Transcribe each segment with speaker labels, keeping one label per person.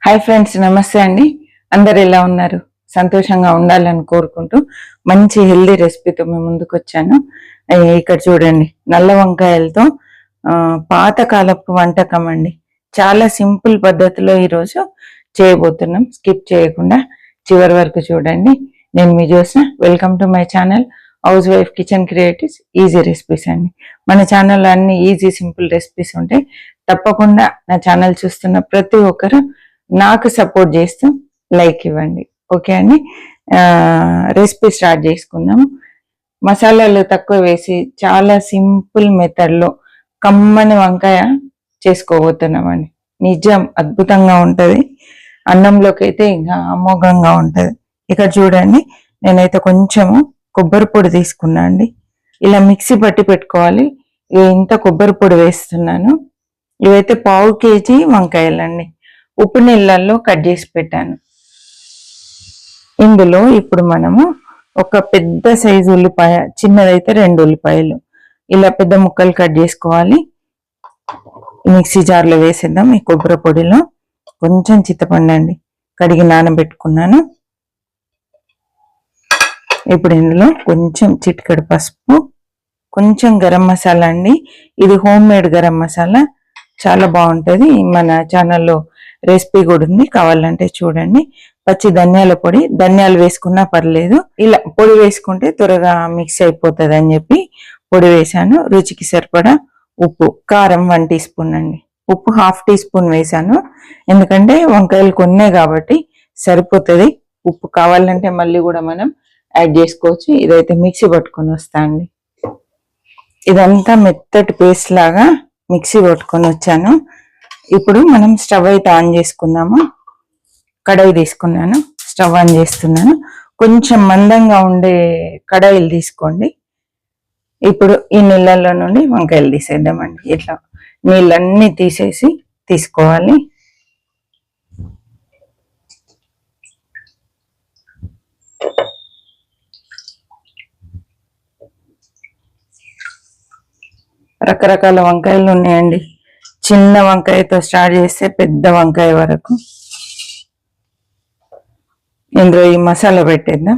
Speaker 1: Hi friends, నమస్తే అండి. అందరు ఎలా ఉన్నారు? సంతోషంగా ఉండాలని కోరుకుంటూ మంచి హెల్దీ రెసిపీతో మేము ముందుకు వచ్చాను. ఇక్కడ చూడండి, నల్ల వంకాయలతో పాతకాలపు వంటకం అండి. చాలా సింపుల్ పద్ధతిలో ఈరోజు చేయబోతున్నాం. స్కిప్ చేయకుండా చివరి వరకు చూడండి. నేను మీ Jyothsna. Welcome to my channel housewife kitchen creatives easy recipes అండి. మన ఛానల్లో అన్ని ఈజీ సింపుల్ రెసిపీస్ ఉంటాయి. తప్పకుండా నా ఛానల్ చూస్తున్న ప్రతి ఒక్కరు నాకు సపోర్ట్ చేస్తూ లైక్ ఇవ్వండి. ఓకే అండి, రెసిపీ స్టార్ట్ చేసుకుందాము. మసాలాలు తక్కువ వేసి చాలా సింపుల్ మెథడ్లో కమ్మని వంకాయ చేసుకోబోతున్నామండి. నిజం అద్భుతంగా ఉంటుంది. అన్నంలోకి అయితే ఇంకా అమోఘంగా ఉంటుంది. ఇక్కడ చూడండి, నేనైతే కొంచెము కొబ్బరి పొడి తీసుకున్నా అండి. ఇలా మిక్సీ పట్టి పెట్టుకోవాలి. ఇంత కొబ్బరి పొడి వేస్తున్నాను. ఇవైతే 1/2 kg వంకాయలండి. ఉప్పు నీళ్ళల్లో కట్ చేసి పెట్టాను. ఇందులో ఇప్పుడు మనము ఒక పెద్ద సైజు ఉల్లిపాయ, చిన్నదైతే 2 ఉల్లిపాయలు ఇలా పెద్ద ముక్కలు కట్ చేసుకోవాలి. మిక్సీ జార్లో వేసేద్దాం. ఈ కొబ్బరి పొడిలో కొంచెం చింతపండు అండి, కడిగి నానబెట్టుకున్నాను. ఇప్పుడు ఇందులో కొంచెం చిటికెడు పసుపు, కొంచెం గరం మసాలా అండి. ఇది హోమ్ మేడ్ గరం మసాలా, చాలా బాగుంటుంది. మన ఛానల్లో రెసిపీ కూడా ఉంది, కావాలంటే చూడండి. పచ్చి ధనియాల పొడి, ధనియాలు వేసుకున్నా పర్లేదు, ఇలా పొడి వేసుకుంటే త్వరగా మిక్స్ అయిపోతుంది అని చెప్పి పొడి వేసాను. రుచికి సరిపడా ఉప్పు, కారం 1 టీ స్పూన్ అండి. ఉప్పు 1/2 టీ స్పూన్ వేసాను, ఎందుకంటే వంకాయలు కొన్నే కాబట్టి సరిపోతుంది. ఉప్పు కావాలంటే మళ్ళీ కూడా మనం యాడ్ చేసుకోవచ్చు. ఇదైతే మిక్సీ పట్టుకొని వస్తా అండి. ఇదంతా మెత్తటి పేస్ట్ లాగా మిక్సీ పట్టుకొని వచ్చాను. ఇప్పుడు మనం స్టవ్ అయితే ఆన్ చేసుకుందాము. కడాయి తీసుకున్నాను, స్టవ్ ఆన్ చేస్తున్నాను. కొంచెం మందంగా ఉండే కడాయిలు తీసుకోండి. ఇప్పుడు ఈ నీళ్ళల్లో నుండి వంకాయలు తీసేద్దామండి. ఇట్లా నీళ్ళన్నీ తీసేసి తీసుకోవాలి. రకరకాల వంకాయలు ఉన్నాయండి. చిన్న వంకాయతో స్టార్ట్ చేస్తే పెద్ద వంకాయ వరకు. ఇందులో ఈ మసాలా పెట్టేద్దాం.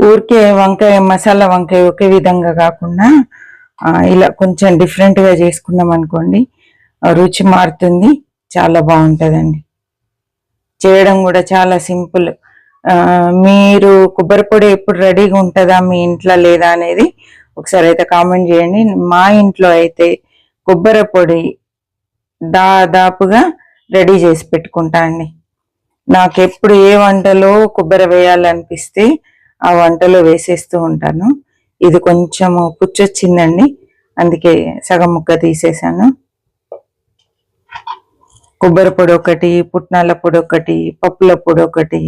Speaker 1: ఊరికే వంకాయ, మసాలా వంకాయ ఒకే విధంగా కాకుండా ఇలా కొంచెం డిఫరెంట్గా చేసుకున్నాం అనుకోండి, రుచి మారుతుంది, చాలా బాగుంటుందండి. చేయడం కూడా చాలా సింపుల్. మీరు కొబ్బరి పొడి ఎప్పుడు రెడీగా ఉంటుందా మీ ఇంట్లో లేదా అనేది ఒకసారి అయితే కామెంట్ చేయండి. మా ఇంట్లో అయితే కొబ్బరి పొడి దాదాపుగా రెడీ చేసి పెట్టుకుంటా అండి. నాకు ఎప్పుడు ఏ వంటలో కొబ్బరి వేయాలనిపిస్తే ఆ వంటలో వేసేస్తూ ఉంటాను. ఇది కొంచెం పుచ్చొచ్చిందండి, అందుకే సగం ముక్క తీసేసాను. కొబ్బరి పొడి ఒకటి, పుట్నాల పొడి ఒకటి, పప్పుల పొడి ఒకటి,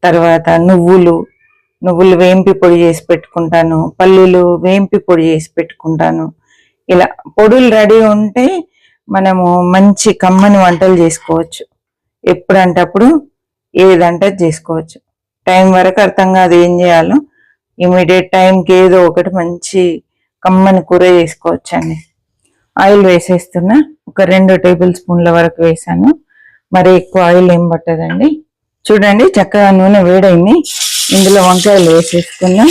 Speaker 1: తర్వాత నువ్వులు వేంపి పొడి చేసి పెట్టుకుంటాను, పల్లీలు వేంపి పొడి చేసి పెట్టుకుంటాను. ఇలా పొడులు రెడీ ఉంటే మనము మంచి కమ్మని వంటలు చేసుకోవచ్చు. ఎప్పుడంటే అప్పుడు ఏదంటే చేసుకోవచ్చు. టైం వరకు అర్థం కాదు ఏం చేయాలో, ఇమీడియట్ టైంకి ఏదో ఒకటి మంచి కమ్మని కూర చేసుకోవచ్చు అండి. ఆయిల్ వేసేస్తున్నా. ఒక 2 టేబుల్ స్పూన్ల వరకు వేసాను. మరి ఎక్కువ ఆయిల్ ఏం పట్టదండి. చూడండి, చక్కగా నూనె వేడైంది. ఇందులో వంకాయలు వేసేసుకున్నాం.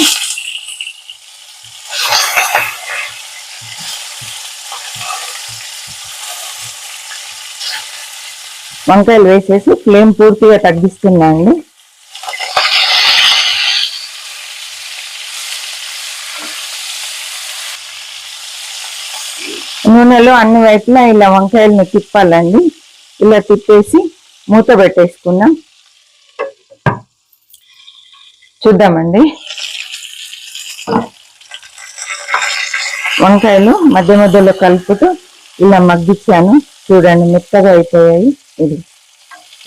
Speaker 1: వంకాయలు వేసేసి ఫ్లేమ్ పూర్తిగా తగ్గిస్తున్నా అండి. నూనెలో అన్ని వైపులా ఇలా వంకాయలను తిప్పాలండి. ఇలా తిప్పేసి మూత పెట్టేసుకున్నాం. చూద్దామండి. వంకాయలు మధ్య మధ్యలో కలుపుతూ ఇలా మగ్గించాను. చూడండి, మెత్తగా అయిపోయాయి. ఇది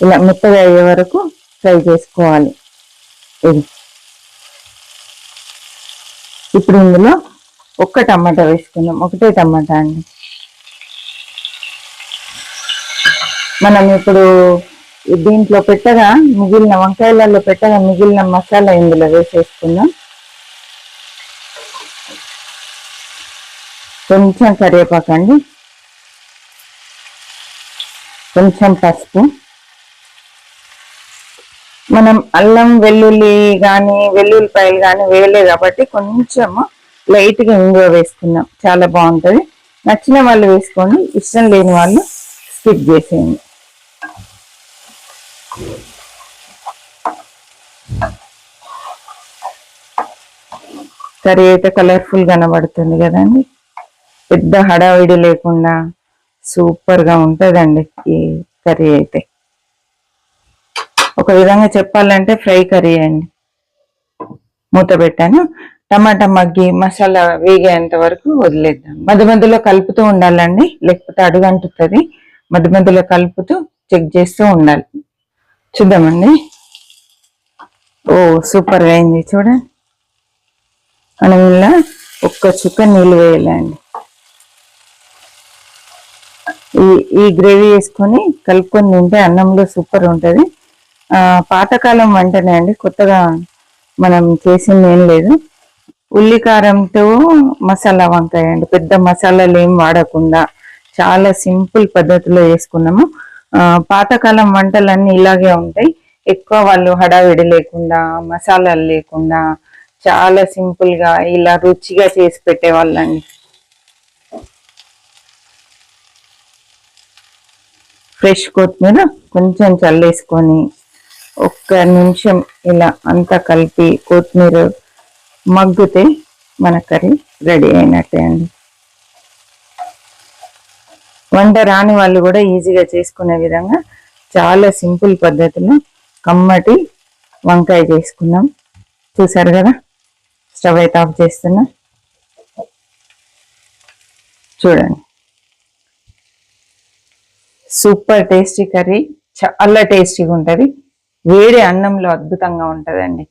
Speaker 1: ఇలా మెత్తగా అయ్యే వరకు ఫ్రై చేసుకోవాలి. ఇది ఇప్పుడు ఇందులో ఒక్క టమాటా వేసుకుందాం. ఒకటే టమాటా అండి. మనం ఇప్పుడు దీంట్లో పెట్టగా మిగిలిన వంకాయలలో పెట్టగా మిగిలిన మసాలా ఇందులో వేసేసుకుందాం. కొంచెం కరివేపాకు అండి, కొంచెం పసుపు. మనం అల్లం వెల్లుల్లి కానీ వెల్లుల్లిపాయలు కానీ వేయలేదు కాబట్టి కొంచెము లైట్గా ఇంగువ వేసుకున్నాం, చాలా బాగుంటుంది. నచ్చిన వాళ్ళు వేసుకోండి, ఇష్టం లేని వాళ్ళు స్కిప్ చేసేయండి. కర్రీ అయితే కలర్ఫుల్ కనబడుతుంది కదండి, పెద్ద హడావిడి లేకుండా సూపర్గా ఉంటుందండి ఈ కర్రీ అయితే. ఒక విధంగా చెప్పాలంటే ఫ్రై కర్రీ అండి. మూత పెట్టాను, టమాటా మగ్గి మసాలా వేగేంత వరకు వదిలేద్దాం. మధ్య మధ్యలో కలుపుతూ ఉండాలండి, లేకపోతే అడుగంటుతుంది. మధ్య మధ్యలో కలుపుతూ చెక్ చేస్తూ ఉండాలి. చూద్దామండి. ఓ సూపర్గా అయింది చూడండి. మనం ఇలా ఒక్క చుక్క నీళ్ళు వేయాలండి. ఈ గ్రేవీ వేసుకొని కలుపుకొని తింటే అన్నంలో సూపర్ ఉంటుంది. పాతకాలం వంటనే అండి, కొత్తగా మనం చేసింది ఏం లేదు. ఉల్లికారంతో మసాలా వంకాయ అండి, పెద్ద మసాలాలు ఏం వాడకుండా చాలా సింపుల్ పద్ధతిలో చేసుకున్నాము. పాతకాలం వంటలన్నీ ఇలాగే ఉంటాయి. ఎక్కువ వాళ్ళు హడావిడి లేకుండా మసాలాలు లేకుండా చాలా సింపుల్ గా ఇలా రుచిగా చేసి పెట్టేవాళ్ళండి. ఫ్రెష్ కొత్తిమీర కొంచెం చల్లేసుకొని ఒక్క నిమిషం ఇలా అంతా కలిపి కొత్తిమీర మగ్గితే మన కర్రీ రెడీ అయినట్టే అండి. వంట రాని వాళ్ళు కూడా ఈజీగా చేసుకునే విధంగా చాలా సింపుల్ పద్ధతిలో కమ్మటి వంకాయ చేసుకున్నాం. చూసారు కదా, స్టవ్ అయితే ఆఫ్ చేస్తున్నా. చూడండి, సూపర్ టేస్టీ కర్రీ, చాలా టేస్టీగా ఉంటుంది. వేడి అన్నంలో అద్భుతంగా ఉంటుందండి.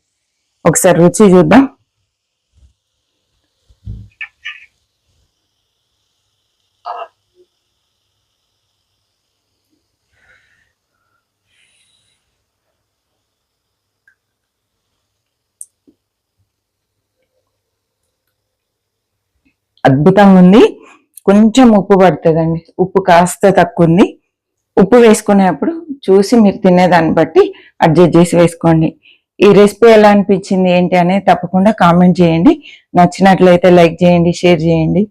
Speaker 1: ఒకసారి రుచి చూద్దాం. అద్భుతంగా ఉంది. కొంచెం ఉప్పు పడుతుందండి, ఉప్పు కాస్త తక్కువ ఉంది. ఉప్పు వేసుకునేప్పుడు చూసి మీరు తినేదాన్ని బట్టి అడ్జస్ట్ చేసి వేసుకోండి. ఈ రెసిపీ ఎలా అనిపించింది ఏంటి అనేది తప్పకుండా కామెంట్ చేయండి. నచ్చినట్లయితే లైక్ చేయండి, షేర్ చేయండి,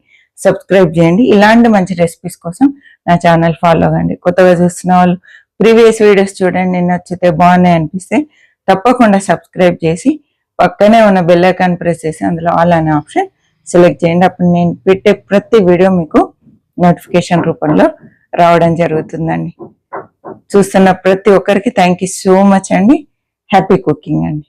Speaker 1: సబ్స్క్రైబ్ చేయండి. ఇలాంటి మంచి రెసిపీస్ కోసం నా ఛానల్ ఫాలో అవ్వండి. కొత్తగా చూస్తున్న వాళ్ళు ప్రీవియస్ వీడియోస్ చూడండి, నచ్చితే బాగున్నాయి అనిపిస్తే తప్పకుండా సబ్స్క్రైబ్ చేసి పక్కనే ఉన్న బెల్ ఐకాన్ ప్రెస్ చేసి అందులో ఆల్ అనే ఆప్షన్ సెలెక్ట్ చేయండి. అప్పుడు నేను పెట్టే ప్రతి వీడియో మీకు నోటిఫికేషన్ రూపంలో రావడం జరుగుతుందండి. చూస్తున్న ప్రతి ఒక్కరికి థ్యాంక్ యూ సో మచ్ అండి. హ్యాపీ కుకింగ్ అండి.